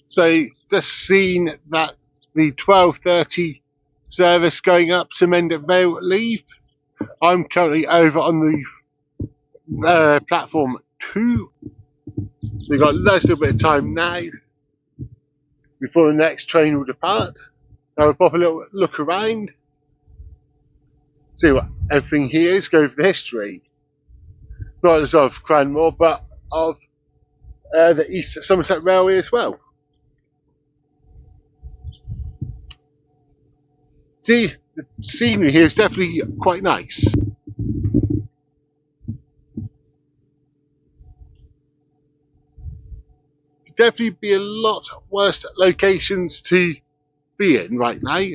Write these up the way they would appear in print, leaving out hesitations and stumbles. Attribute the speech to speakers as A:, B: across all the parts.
A: So just seen that the 12:30 service going up to Mendip Vale leave. I'm currently over on the platform 2. We've got a nice little bit of time now before the next train will depart. Now we'll pop a little look around, see what everything here is, go over the history, not just of Cranmore, but of the East Somerset Railway as well. See, the scenery here is definitely quite nice. Could definitely be a lot worse locations to be in right now.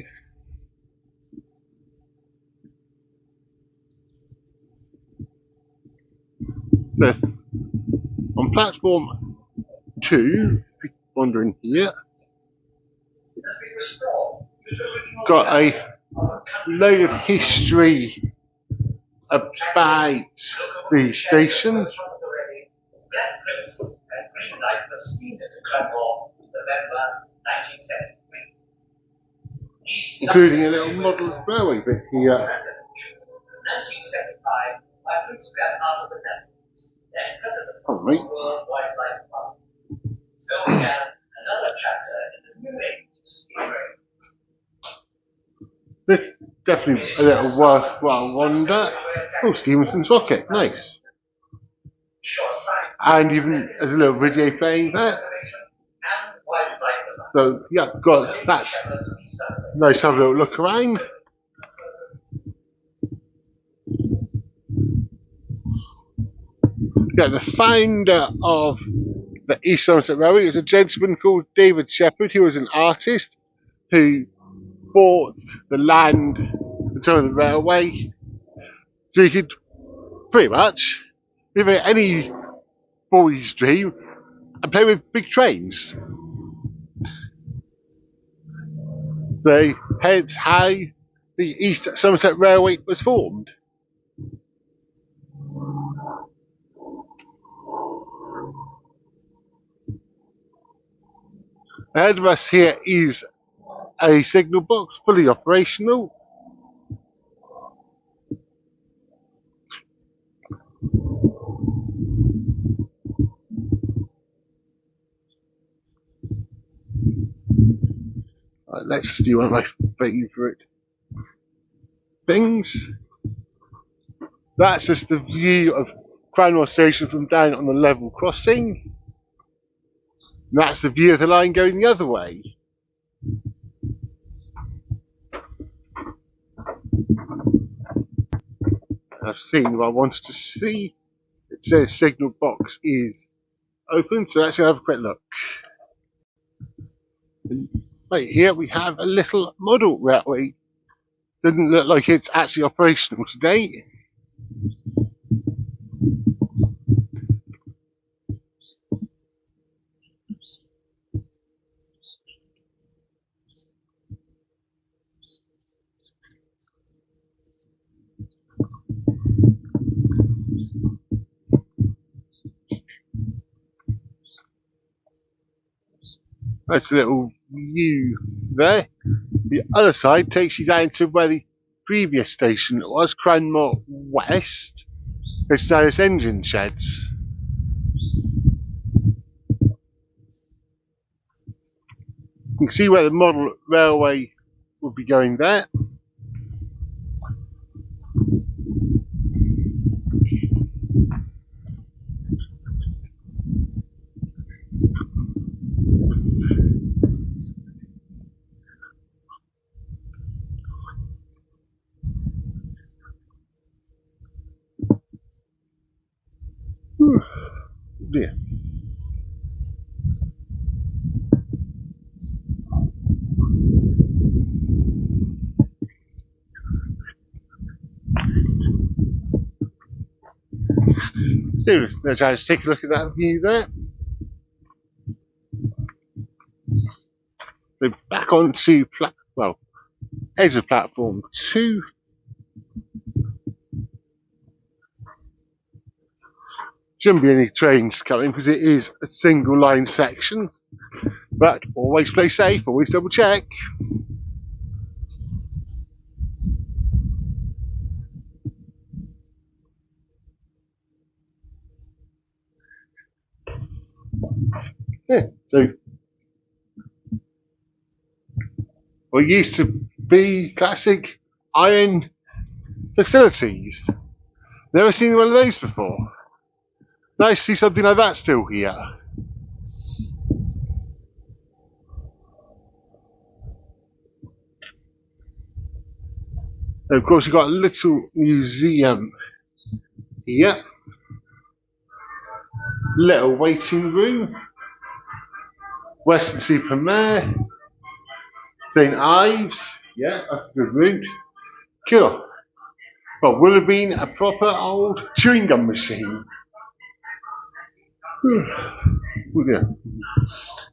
A: So on platform 2, if you're wandering here, got a load of history about the station. Including a little model railway bit here. Alright. This definitely a little worthwhile wander. Oh, Stevenson's Rocket, nice. And even there's a little video playing there. So yeah, that's nice to have a little look around. Yeah, the founder of the East Somerset Railway is a gentleman called David Shepherd, who was an artist who bought the land and some of the railway, so he could pretty much live any boy's dream and play with big trains. So hence how the East Somerset Railway was formed. Ahead of us here is a signal box, fully operational. Right, let's do one of my favourite things. That's just the view of Cranmore Station from down on the level crossing. And that's the view of the line going the other way. I've seen what I wanted to see. It says signal box is open, so let's go have a quick look. And right here we have a little model railway. Doesn't look like it's actually operational today. That's a little view there. The other side takes you down to where the previous station was, Cranmore West. It's now its engine sheds. You can see where the model railway will be going there. Dear. So let's just take a look at that view there. So back onto edge of platform 2. Shouldn't be any trains coming because it is a single line section. But always play safe, always double check. Yeah, so what used to be classic iron facilities. Never seen one of those before. Nice to see something like that still here. And of course, you've got a little museum here. Little waiting room. Weston-super-Mare. St Ives. Yeah, that's a good route. Cool. Well, would have been a proper old chewing gum machine.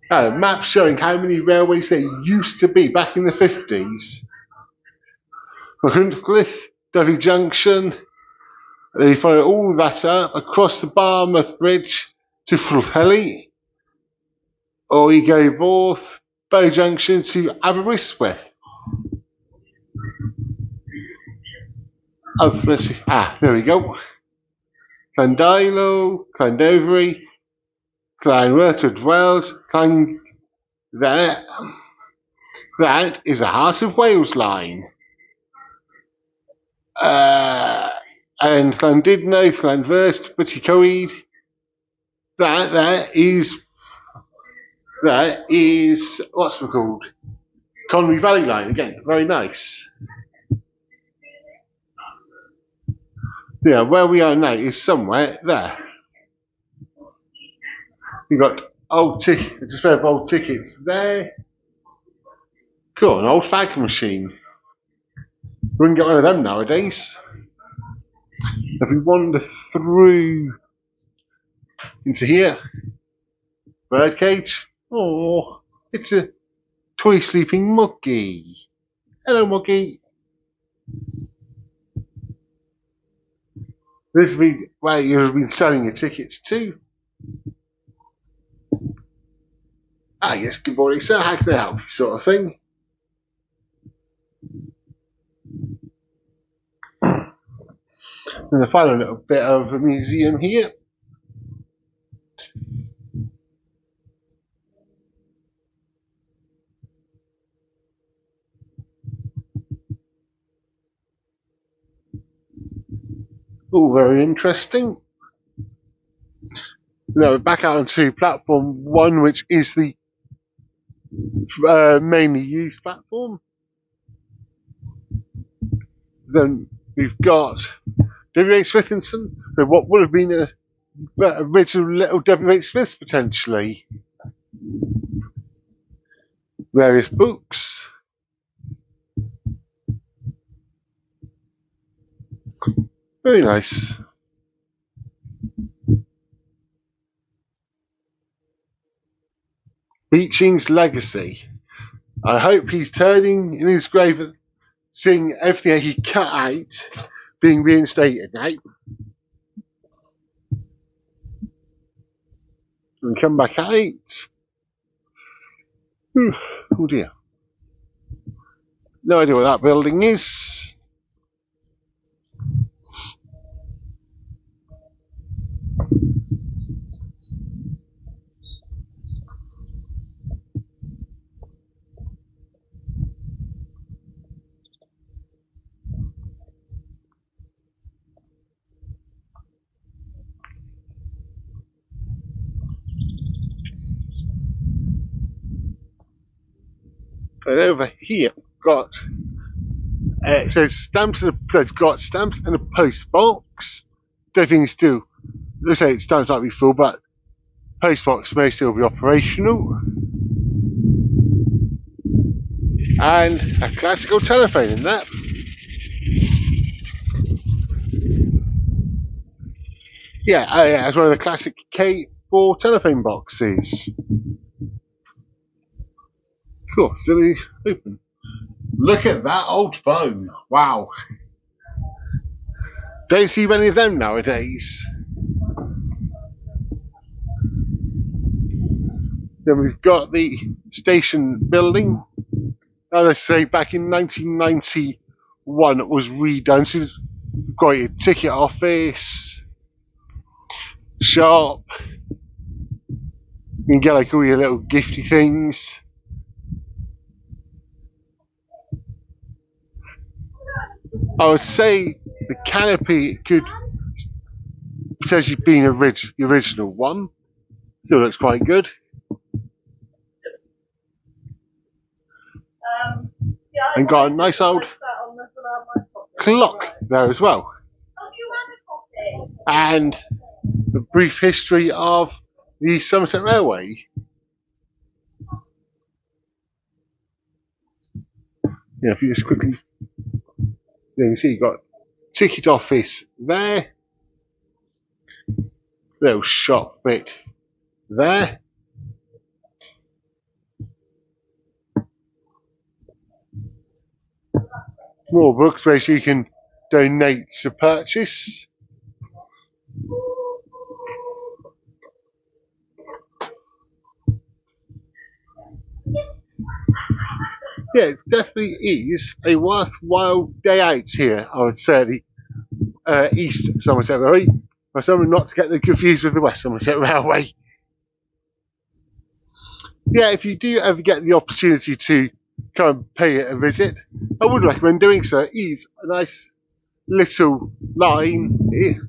A: A map showing how many railways there used to be back in the 50s. Hunthcliffe, Dovey Junction. Then you follow all that up across the Barmouth Bridge to Fulhelly. Or you go north, Bow Junction to Aberystwyth. There we go. Llandilo, Llandovery, Llanwrtyd Wells, there. That is the Heart of Wales line. And Llandudno, Llanfyrst, Bwytycoed. That is what's it called? Conwy Valley line again. Very nice. Yeah, where we are now is somewhere there. We've got just pair of old tickets there. Cool, an old fag machine. Wouldn't get one of them nowadays. If we wander through into here, birdcage. Oh, it's a toy sleeping Muggy. Hello, Muggy. This is where you've been selling your tickets to. Yes, good morning, sir. How can I help you, sort of thing? And the final little bit of a museum here. All very interesting. Now we're back out onto platform 1, which is the mainly used platform. Then we've got W.H. Smith and Sons, so what would have been a original little W.H. Smiths potentially. Various books. Very nice. Beeching's legacy. I hope he's turning in his grave and seeing everything he cut out being reinstated now. And come back out. Oh dear. No idea what that building is. But over here, got it says stamps and it's got stamps and a post box. Don't think it's still. Let's say it's stamps might be full, but post box may still be operational. And a classical telephone in that. Yeah, it's one of the classic K4 telephone boxes. Cool, silly open. Look at that old phone. Wow. Don't see many of them nowadays. Then we've got the station building. As I say, back in 1991 it was redone. So you've got your ticket office, shop. You can get like all your little gifty things. I would say the canopy could potentially be the original one. Still looks quite good. And got a nice old clock there as well. And a brief history of the East Somerset Railway. Yeah, if you just quickly, you can see you've got ticket office there, little shop bit there. More books where you can donate to purchase. Yeah, it definitely is a worthwhile day out here, I would say, at the East Somerset Railway. For someone not to get them confused with the West Somerset Railway. Yeah, if you do ever get the opportunity to come and pay it a visit, I would recommend doing so. It is a nice little line,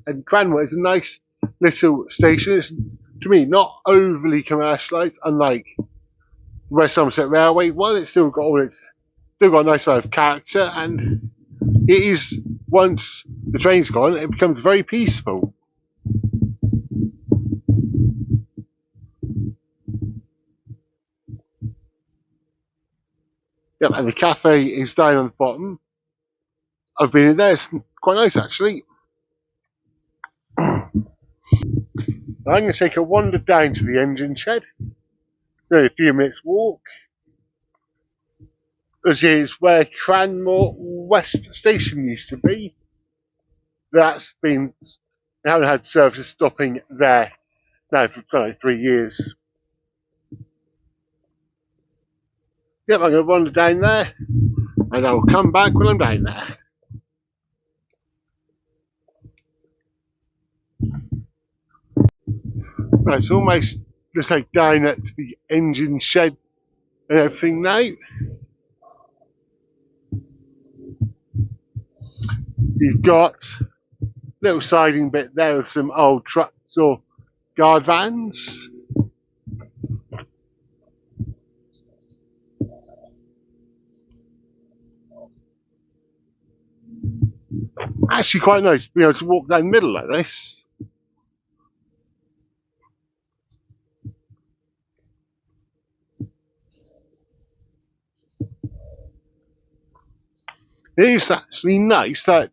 A: and Cranmore is a nice little station. It's, to me, not overly commercialised, unlike West Somerset Railway. Well, it's still got a nice amount of character, and it is, once the train's gone, it becomes very peaceful. Yep, and the cafe is down on the bottom. I've been in there, it's quite nice actually. I'm going to take a wander down to the engine shed. Only a few minutes walk. This is where Cranmore West Station used to be. That's been, they haven't had services stopping there now for like 3 years. Yep, I'm going to wander down there, and I'll come back when I'm down there. Right, it's almost just like down at the engine shed and everything now. You've got a little siding bit there with some old trucks or guard vans. Actually quite nice to be able to walk down the middle like this. It is actually nice that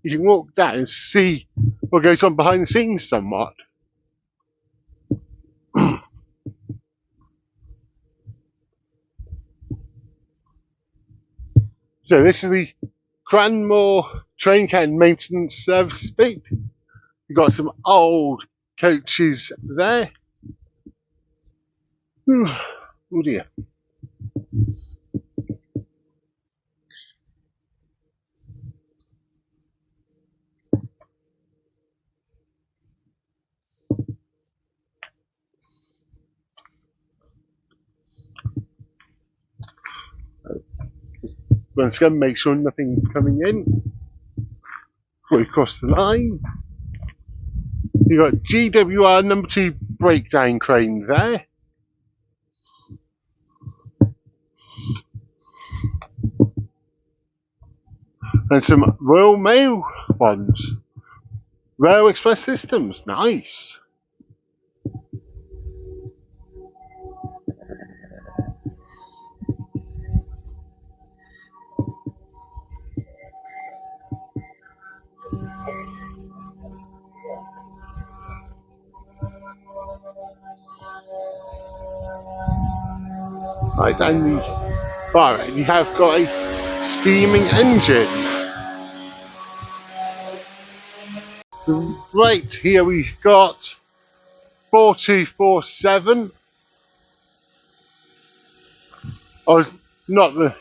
A: you can walk down and see what goes on behind the scenes somewhat. So this is the Cranmore train can maintenance services bit. You've got some old coaches there. Oh dear. Once again, make sure nothing's coming in before we cross the line. You've got GWR number 2 breakdown crane there. And some Royal Mail ones. Rail Express Systems, nice. Right down the far end, you have got a steaming engine. So right here we've got 4247 I was not the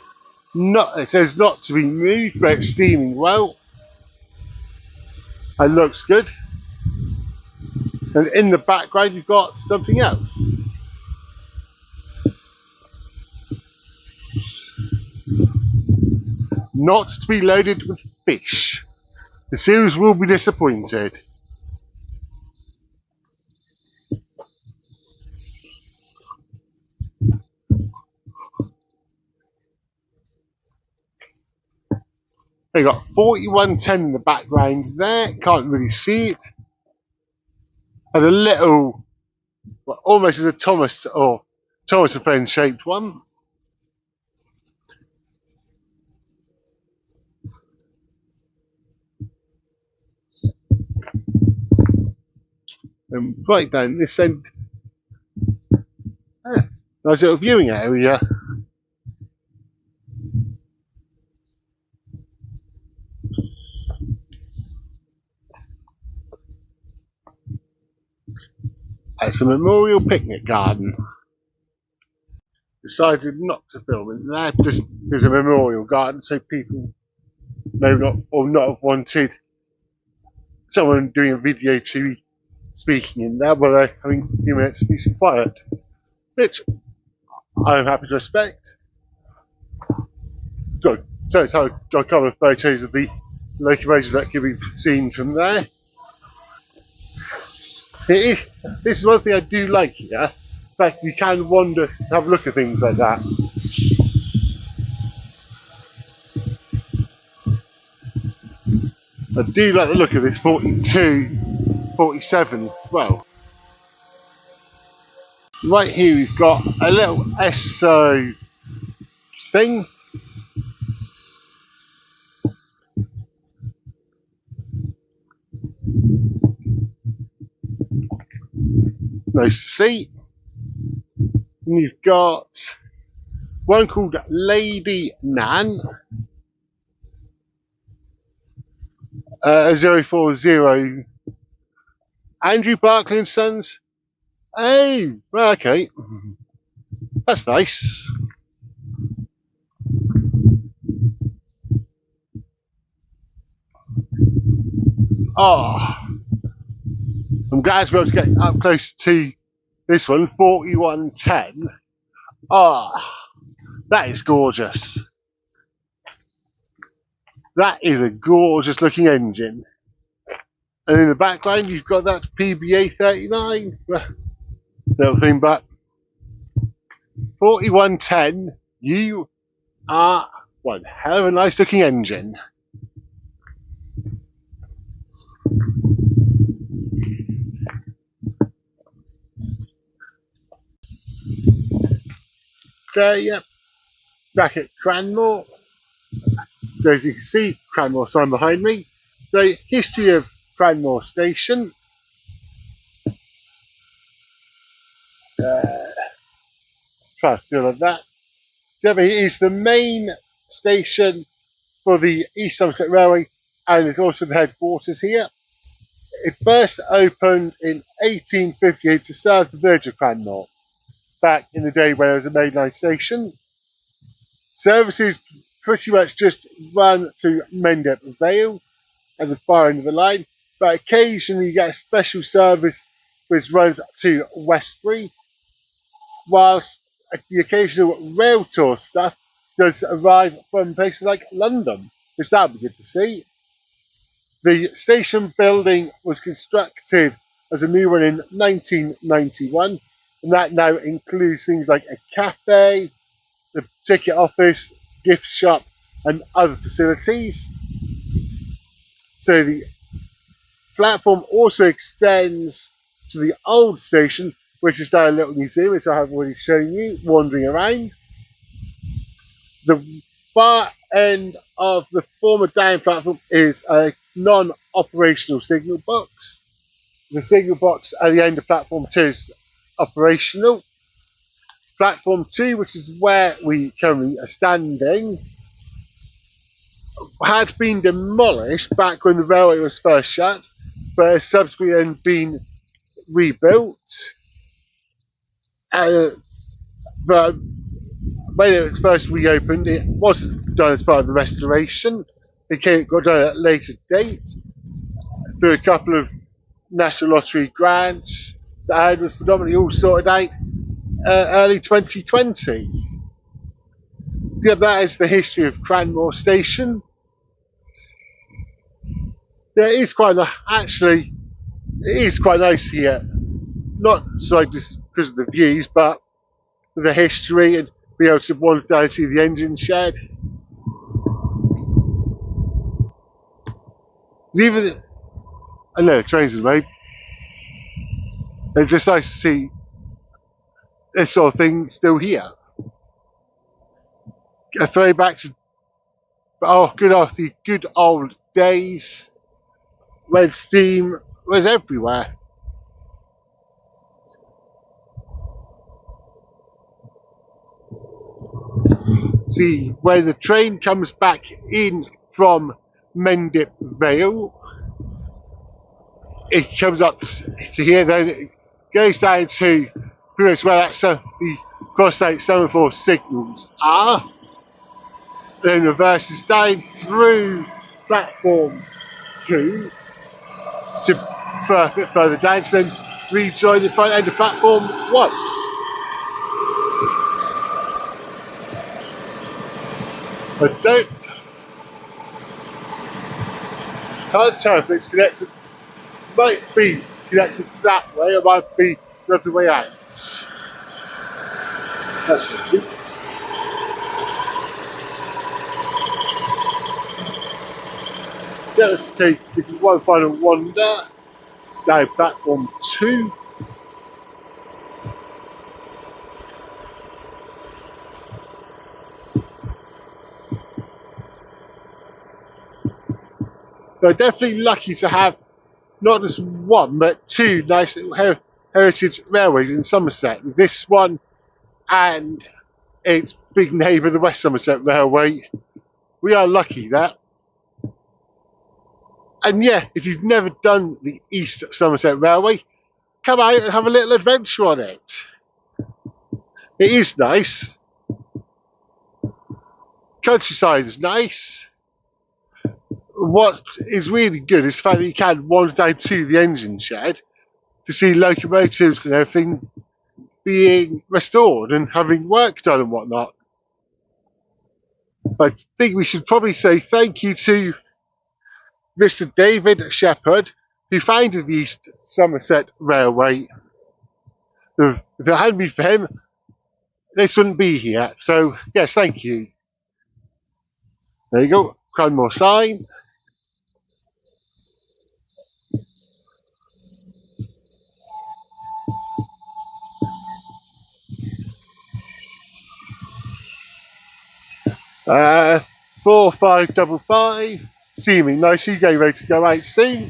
A: not it says not to be moved, but it's steaming well. It looks good. And in the background you've got something else. Not to be loaded with fish. The seals will be disappointed. They got 4110 in the background there, can't really see it. And a little, well, almost as a Thomas or Thomas and Friends shaped one. And right down this end, nice little viewing area. That's a memorial picnic garden. Decided not to film in there, just there's a memorial garden so people may not or not have wanted someone doing a video to be speaking in there, but they're having a few minutes of peace and quiet, which I'm happy to respect. Good. So it's got a couple of photos of the locomotives that can be seen from there. This is one thing I do like here. In fact, you can wander and have a look at things like that. I do like the look of this 42, 47 as well. Right here we've got a little ESO thing. Nice to see. And you've got one called Lady Nan. 040 Andrew Barclay and Sons. Oh, okay. That's nice. Oh, I'm glad to be able to get up close to this one, 4110. Oh, that is gorgeous. That is a gorgeous looking engine. And in the background, you've got that PBA 39 little thing, but 4110, you are one hell of a nice looking engine. There, yep, back at Cranmore. So as you can see, Cranmore sign behind me. The history of Cranmore Station. Try to feel like that. So it is the main station for the East Somerset Railway, and it's also the headquarters here. It first opened in 1858 to serve the village of Cranmore, back in the day when it was a mainline station. Services pretty much just run to Mendip Vale at the far end of the line, but occasionally you get a special service which runs to Westbury, whilst the occasional rail tour stuff does arrive from places like London, which that would be good to see. The station building was constructed as a new one in 1991, and that now includes things like a cafe, the ticket office, gift shop, and other facilities. So the platform also extends to the old station, which is now a little museum, which I have already shown you, wandering around. The far end of the former down platform is a non-operational signal box. The signal box at the end of platform 2 is operational. Platform 2, which is where we currently are standing, had been demolished back when the railway was first shut, but has subsequently been rebuilt. But when it was first reopened, it wasn't done as part of the restoration. It got done at a later date through a couple of National Lottery grants that was predominantly all sorted out early 2020. Yeah, that is the history of Cranmore Station. Yeah, it is quite actually. It is quite nice here. Not so just because of the views, but the history and be able to wander down and see the engine shed. Even I know the trains are made. It's just nice to see this sort of thing still here. A throwback to good old days when steam was everywhere. See, when the train comes back in from Mendip Vale, it comes up to here, then it goes down to pretty much where that's the cross-state semaphore signals are, then reverses down through platform 2 to a bit further down to then rejoin the front end of platform 1. I can't tell if it's connected, might be connected that way or might be the other way out. That's it. Let's take one final wander down platform 2. We're definitely lucky to have not just one but two nice little heritage railways in Somerset. This one and its big neighbour, the West Somerset Railway. We are lucky that. And yeah, if you've never done the East Somerset Railway, come out and have a little adventure on it. It is nice. Countryside is nice. What is really good is the fact that you can wander down to the engine shed to see locomotives and everything being restored and having work done and whatnot. I think we should probably say thank you to Mr. David Shepherd, who founded the East Somerset Railway. If it hadn't been for him, this wouldn't be here. So, yes, thank you. There you go, Cranmore sign. Uh, 4555. Seeming nicely, getting ready to go out soon.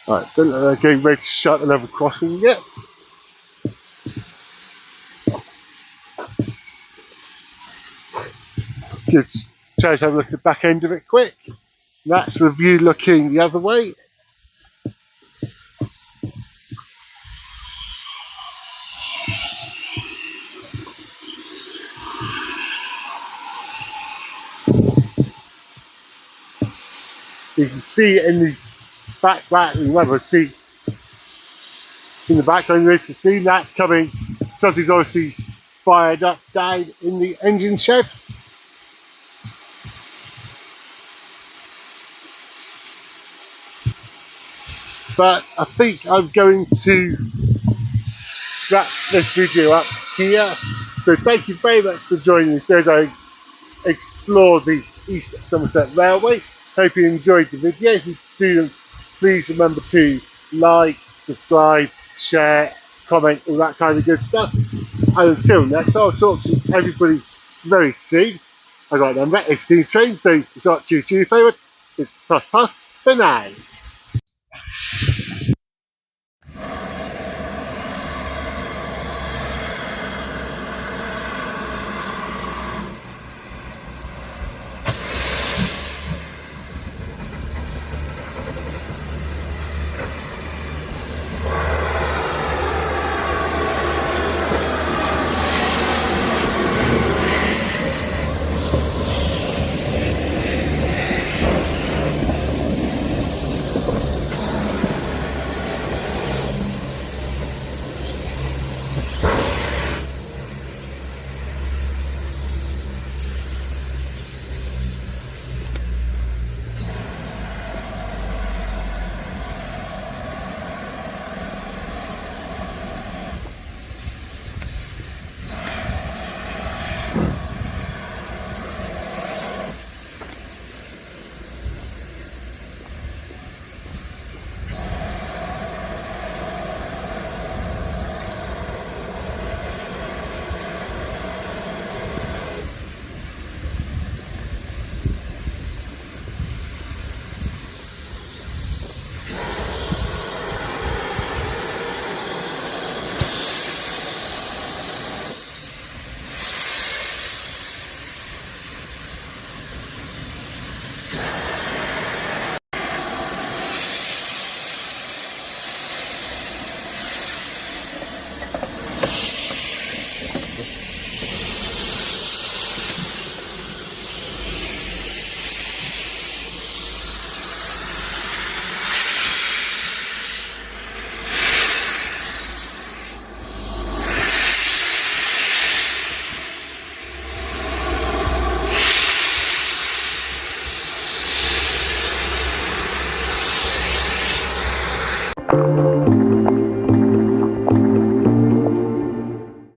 A: Right, getting ready to shut the level crossing yet. Just try to have a look at the back end of it quick. That's the view looking the other way. You can see in the background, whether see in the background you can see that's coming. Something's obviously fired up down in the engine shed. But I think I'm going to wrap this video up here. So thank you very much for joining us as I explore the East Somerset Railway. Hope you enjoyed the video. If you do, please remember to like, subscribe, share, comment, all that kind of good stuff. And until next, I'll talk to everybody very soon. I got a number, it's Steam Train, so it's not choo choo favourite. It's puff puff for now.
B: You